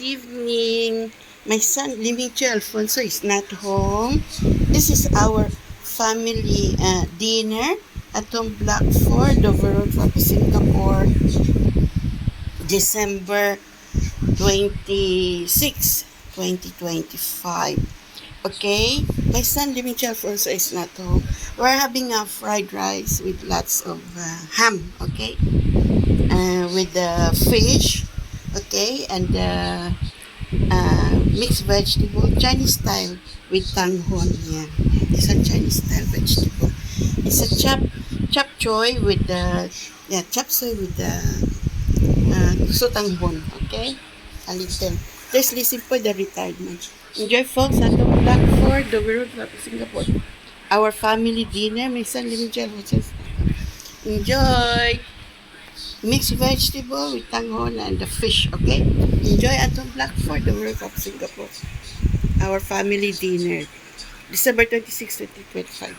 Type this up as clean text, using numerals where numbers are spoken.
Evening. My son, Limicho Alfonso, is not home. This is our family dinner at home Block 4, Dover Road, Singapore, December 26, 2025. Okay? My son, Limicho Alfonso, is not home. We're having a fried rice with lots of ham, okay? With the fish, okay? And mixed vegetable, Chinese style with tanghon. Yeah, it's a Chinese style vegetable. It's a chop choy with the chop suey with the so tanghon. Okay, a little. Just listen for the retirement. Enjoy, folks. Atong Black Ford, the world of Singapore. Our family dinner. May son, enjoy. Mixed vegetable with tanghon and the fish, okay? Enjoy atong Black Ford, the World of Singapore. Our family dinner, December 26, 2025.